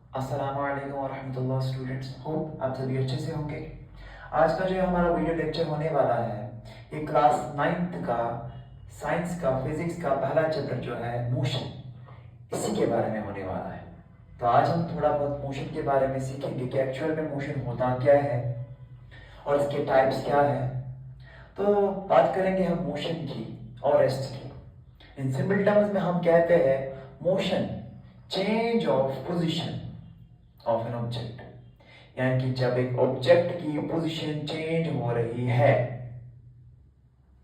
अस्सलाम वालेकुम वरहमतुल्लाह students, hope आप सभी अच्छे से होंगे। आज का जो हमारा वीडियो लेक्चर होने वाला है, ये क्लास 9th का साइंस का फिजिक्स का पहला चैप्टर जो है मोशन, इसी के बारे में होने वाला है। तो आज हम थोड़ा बहुत मोशन के बारे में सीखेंगे कि एक्चुअल में मोशन होता क्या है और इसके टाइप्स क्या है। तो बात करेंगे हम मोशन की और रेस्ट की। इन सिंपल टर्म्स में हम कहते हैं motion change of position of an object, यानी कि जब एक ऑब्जेक्ट की पोजीशन चेंज हो रही है।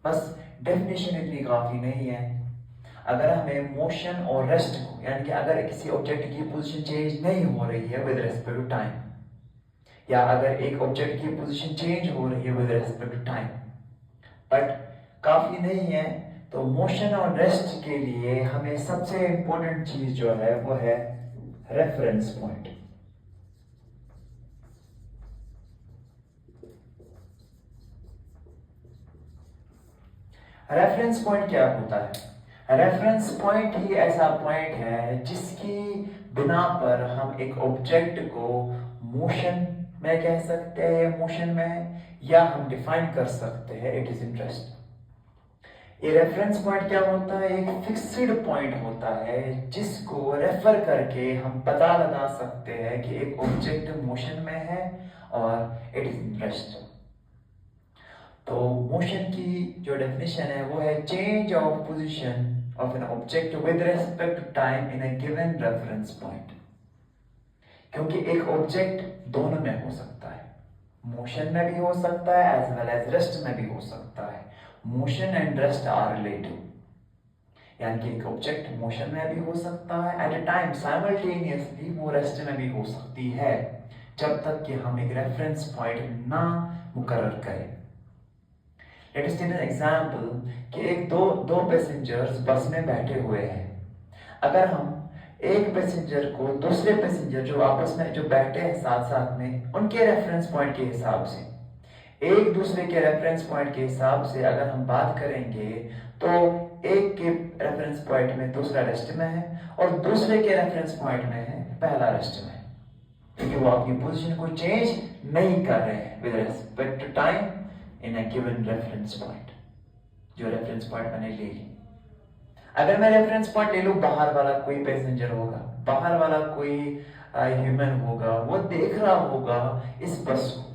बस डेफिनेशन इतनी काफी नहीं है। अगर हमें मोशन और रेस्ट को, यानी कि अगर किसी ऑब्जेक्ट की पोजीशन चेंज नहीं हो रही है विद रेस्पेक्ट टू टाइम, या अगर एक ऑब्जेक्ट की पोजीशन चेंज हो रही है with respect to time but काफी नहीं है, तो मोशन और रेस्ट के लिए हमें सबसे इंपॉर्टेंट चीज जो है वो है रेफरेंस पॉइंट। रेफरेंस पॉइंट क्या होता है? रेफरेंस पॉइंट ही ऐसा पॉइंट है जिसकी बिना पर हम एक ऑब्जेक्ट को मोशन में कह सकते हैं, मोशन में, या हम डिफाइन कर सकते हैं इट इज इन रेस्ट। ये रेफरेंस पॉइंट क्या होता है? एक फिक्स्ड पॉइंट होता है जिसको रेफर करके हम पता लगा सकते हैं कि एक ऑब्जेक्ट मोशन में है और इट इज इन रेस्ट। तो मोशन की जो डेफिनेशन है वो है change of position of an object with respect to time in a given reference point. क्योंकि एक ऑब्जेक्ट दोनों में हो सकता है, मोशन में भी हो सकता है एज वेल एज रेस्ट में भी हो सकता है। Motion and rest are relative, यानी कि एक ऑब्जेक्ट मोशन में भी हो सकता है एट अ टाइम, साइमल्टेनियसली वो रेस्ट में भी हो सकती है, जब तक कि हम एक रेफरेंस पॉइंट ना मुकर्रर करें। Let us take an example कि एक दो पैसेंजर्स बस में बैठे हुए हैं। अगर हम एक पैसेंजर को दूसरे पैसेंजर जो आपस में जो बैठे हैं साथ साथ में, उनके रेफरेंस पॉइंट के हिसाब से, एक दूसरे के रेफरेंस पॉइंट के हिसाब से अगर हम बात करेंगे, तो एक के रेफरेंस पॉइंट में दूसरा रेस्ट में है और दूसरे के रेफरेंस पॉइंट में है पहला रेस्ट में, क्योंकि वो अपनी पोजीशन को चेंज नहीं कर रहे हैं with respect to time in a given reference point, जो रेफरेंस पॉइंट मैंने ले ली। अगर मैं रेफरेंस पॉइंट ले लूं, बाहर वाला कोई पैसेंजर होगा, बाहर वाला कोई ह्यूमन होगा, वो देख रहा होगा इस बस को।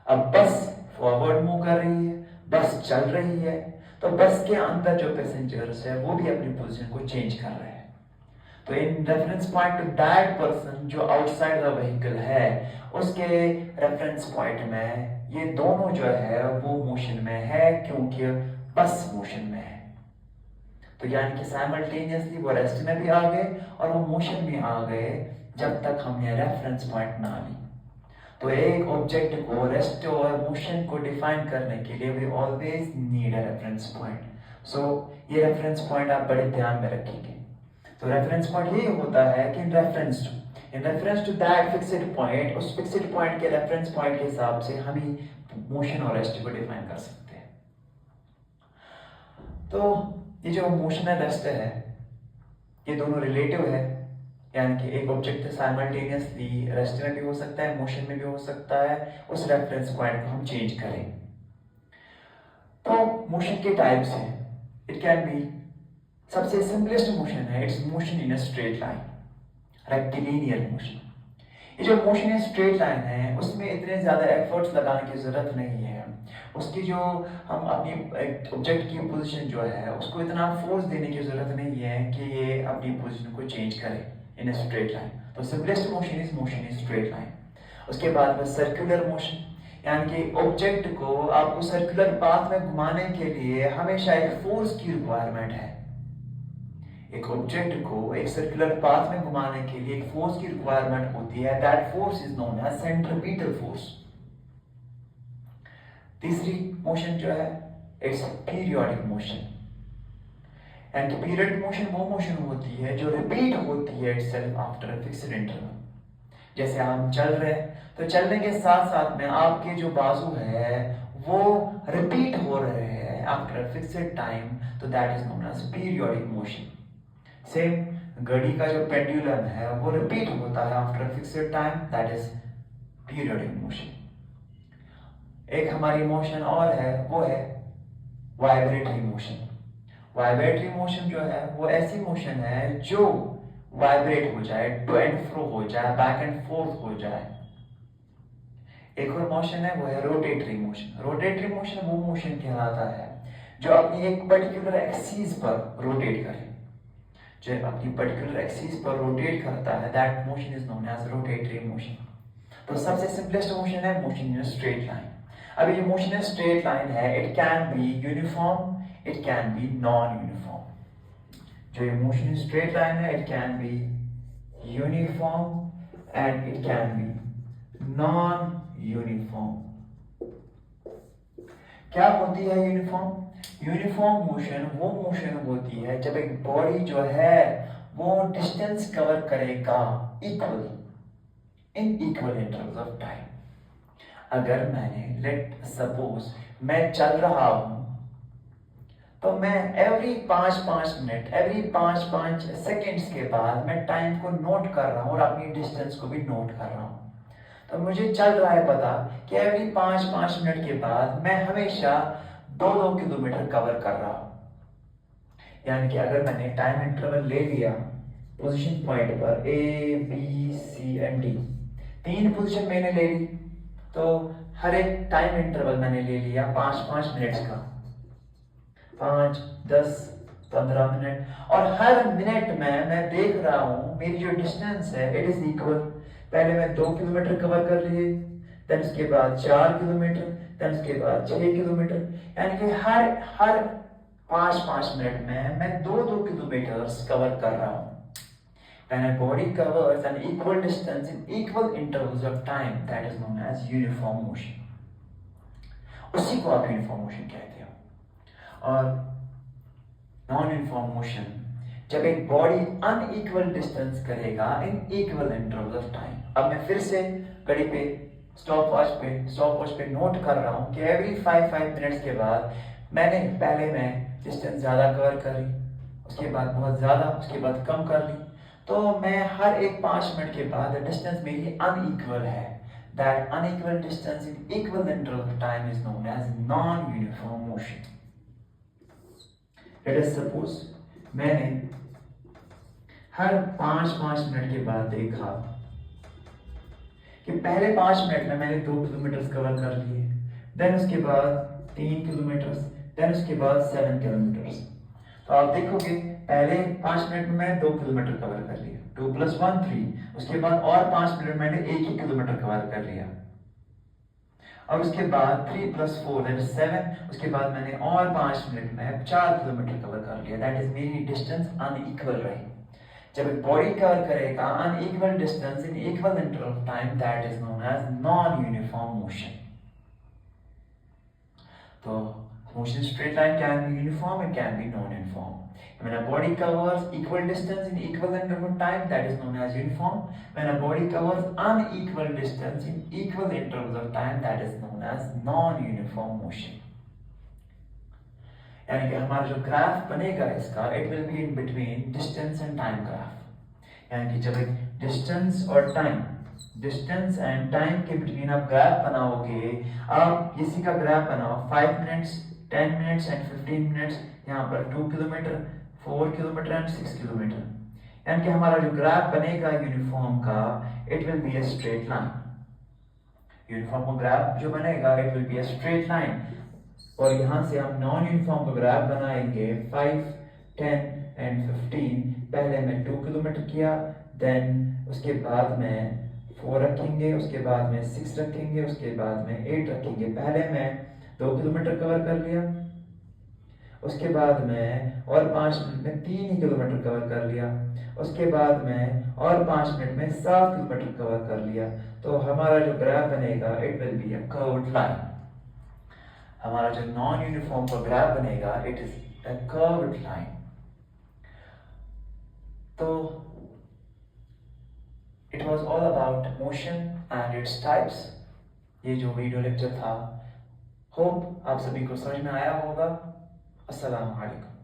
अब बस फॉरवर्ड मूव कर रही है, बस चल रही है, तो बस के अंदर जो पैसेंजर्स है वो भी अपनी पोजीशन को चेंज कर रहे हैं। तो in reference point two that person जो आउटसाइड द व्हीकल है, उसके रेफरेंस पॉइंट में ये दोनों जो है वो मोशन में है, क्योंकि बस मोशन में है। तो यानी कि साइमल्टेनियसली वो रेस्ट में भी आ गए और वो मोशन में आ गए, जब तक हमने रेफरेंस पॉइंट ना ली। तो एक ऑब्जेक्ट को रेस्ट और मोशन को डिफाइन करने के लिए we always need a reference point. So ये रेफरेंस पॉइंट आप बड़े ध्यान में रखेंगे। तो रेफरेंस पॉइंट ये होता है कि in reference to that fixed point, उस फिक्स्ड पॉइंट के रेफरेंस पॉइंट के हिसाब से हम ही मोशन और रेस्ट को डिफाइन कर सकते हैं। तो ये जो मोशन और रेस्ट है, ये दोनों रिलेटिव है, यानी कि एक ऑब्जेक्ट साइमल्टेनियसली रेस्ट में भी हो सकता है, मोशन में भी हो सकता है, उस रेफरेंस पॉइंट को हम चेंज करें। तो मोशन के टाइप्स हैं। इट कैन बी, सबसे सिंपलेस्ट मोशन है it's motion in a straight line, rectilinear motion. ये जो मोशन इन स्ट्रेट लाइन है उसमें इतने ज्यादा एफर्ट्स लगाने की जरूरत नहीं है। उसकी जो हम अपनी ऑब्जेक्ट की पोजीशन जो है उसको इतना फोर्स देने की जरूरत नहीं है कि ये अपनी पोजीशन को चेंज करे इन स्ट्रेट लाइन। तो simplest motion is motion in straight line. उसके बाद में सर्कुलर मोशन, यानी कि ऑब्जेक्ट को आपको सर्कुलर पाथ में घुमाने के लिए हमेशा एक फोर्स की रिक्वायरमेंट है। एक ऑब्जेक्ट को एक सर्कुलर पाथ में घुमाने के लिए एक फोर्स की रिक्वायरमेंट होती है, that force is known as centripetal force. तीसरी मोशन जो है it's periodic motion, and periodic motion वो मोशन होती है जो रिपीट होती है itself after a fixed interval. जैसे हम चल रहे हैं, तो चलने के साथ साथ में आपके जो बाजू है वो रिपीट हो रहे हैं आफ्टर अ फिक्स्ड टाइम, तो that is known as periodic motion. Same घड़ी का जो पेंडुलम है वो रिपीट होता है after fixed time, that is periodic motion. एक हमारी मोशन और है, वो है वाइब्रेटरी मोशन। वाइब्रेटरी मोशन जो है वो ऐसी मोशन है जो वाइब्रेट हो जाए, टू एंड फ्रो हो जाए, बैक एंड फोर्थ हो जाए। एक और मोशन है वो है रोटेटरी मोशन। रोटेटरी मोशन वो मोशन कहलाता है जो अपनी एक पर्टिकुलर एक्सिस पर रोटेट करे। जो अपनी पर्टिकुलर एक्सिस पर रोटेट करता है, that motion is known as rotatory motion. तो सबसे सिंपलेस्ट मोशन है मोशन इन स्ट्रेट लाइन। अब ये मोशन इन स्ट्रेट लाइन है, it can be uniform, it can be non uniform. जो ये मोशन इन स्ट्रेट लाइन है, it can be uniform and it can be non uniform. क्या होती है uniform? Uniform motion वो मोशन होती है जब एक बॉडी जो है वो डिस्टेंस कवर करेगा equally in equal intervals of time. अगर मैंने लेट सपोज मैं चल रहा हूं तो मैं एवरी 5-5 मिनट, एवरी 5-5 सेकेंड्स के बाद मैं टाइम को नोट कर रहा हूं और अपनी डिस्टेंस को भी नोट कर रहा हूं। तो मुझे चल रहा है पता कि एवरी 5-5 मिनट के बाद मैं हमेशा 2-2 किलोमीटर कवर कर रहा हूं। यानी कि अगर मैंने टाइम इंटरवल ले लिया पोजीशन पॉइंट पर A, B, C, and D, 3 position मैंने ले ली, तो हर एक टाइम इंटरवल मैंने ले लिया 5-5 मिनट्स का, 5, 10, 15 मिनट, और हर मिनट में मैं देख रहा हूं मेरी जो डिस्टेंस है इट इज इक्वल। पहले मैं 2 किलोमीटर कवर कर लिए, देन उसके बाद 4 किलोमीटर, देन उसके बाद 6 किलोमीटर, यानी कि हर 5-5 मिनट में मैं 2-2 किलोमीटर कवर कर रहा हूं। When a body covers an equal distance in equal intervals of time, that is known as uniform motion. उसी को आप यूनिफॉर्म मोशन कहते हो। और नॉन यूनिफॉर्म मोशन जब एक बॉडी अनइक्वल डिस्टेंस करेगा in equal intervals of time. अब मैं फिर से घड़ी पे स्टॉप वॉच पे नोट कर रहा हूं कि एवरी 5-5 मिनट्स के बाद पहले मैं डिस्टेंस ज्यादा कवर कर ली, उसके बाद बहुत ज्यादा, उसके बाद कम कर ली, तो मैं हर एक 5 मिनट के बाद डिस्टेंस मेरी अनइक्वल है। That unequal distance in equal interval of time is known as non uniform motion. Let us suppose मैंने हर 5-5 मिनट के बाद देखा कि पहले 5 मिनट में मैंने 2 किलोमीटर कवर कर लिए, देन उसके बाद 3 किलोमीटर, देन उसके बाद 7 किलोमीटर। तो आप देखोगे पहले 5 मिनट में मैं 2 किलोमीटर कवर कर लिया, 2 + 1 3, उसके बाद और 5 मिनट मैंने 1 किलोमीटर कवर कर लिया, और उसके बाद 3 + 4 दैट इज 7, उसके बाद मैंने और 5 मिनट में 4 किलोमीटर कवर कर लिया। दैट इज मेरी डिस्टेंस अनइक्वल रही। जब एक बॉडी कवर करेगा unequal distance in equal interval of time, that is known as non uniform motion. तो motion straight line can be uniform, it can be non-uniform. When a body covers equal distance in equal interval of time, that is known as uniform. When a body covers unequal distance in equal intervals of time, that is known as non-uniform motion. यानी कि हमारा जो graph बनेगा इसका, it will be in between distance and time graph. यानी कि जब एक डिस्टेंस और टाइम, डिस्टेंस एंड टाइम के बिटवीन आप ग्राफ बनाओगे, आप इसी का ग्राफ बनाओ 5 मिनट्स, 10 मिनट्स एंड 15 मिनट्स, यहाँ पर 2 किलोमीटर, 4 किलोमीटर एंड 6 किलोमीटर, यानी कि हमारा जो ग्राफ बनेगा यूनिफॉर्म का, it will be a straight line. Uniform का ग्राफ जो बनेगा it will be a straight line, और यहाँ से हम नॉन यूनिफॉर्म का ग्राफ बनाएंगे 5, 10 एंड 15। पहले मैं 2 किलोमीटर किया, देन उसके बाद में 4 रखेंगे, उसके बाद में 6 रखेंगे, उसके बाद में 8 रखेंगे। पहले मैं 2 किलोमीटर कवर कर लिया, उसके बाद में और 5 मिनट में 3 किलोमीटर कवर कर लिया, उसके बाद में और 5 मिनट में 7 किलोमीटर कवर कर लिया। तो हमारा जो ग्राफ बनेगा it will be a curved line. हमारा जो नॉन यूनिफॉर्म का ग्राफ बनेगा it is a curved line. तो it was all about motion and its types. ये जो वीडियो लेक्चर था, होप आप सभी को समझ में आया होगा। अस्सलाम वालेकुम।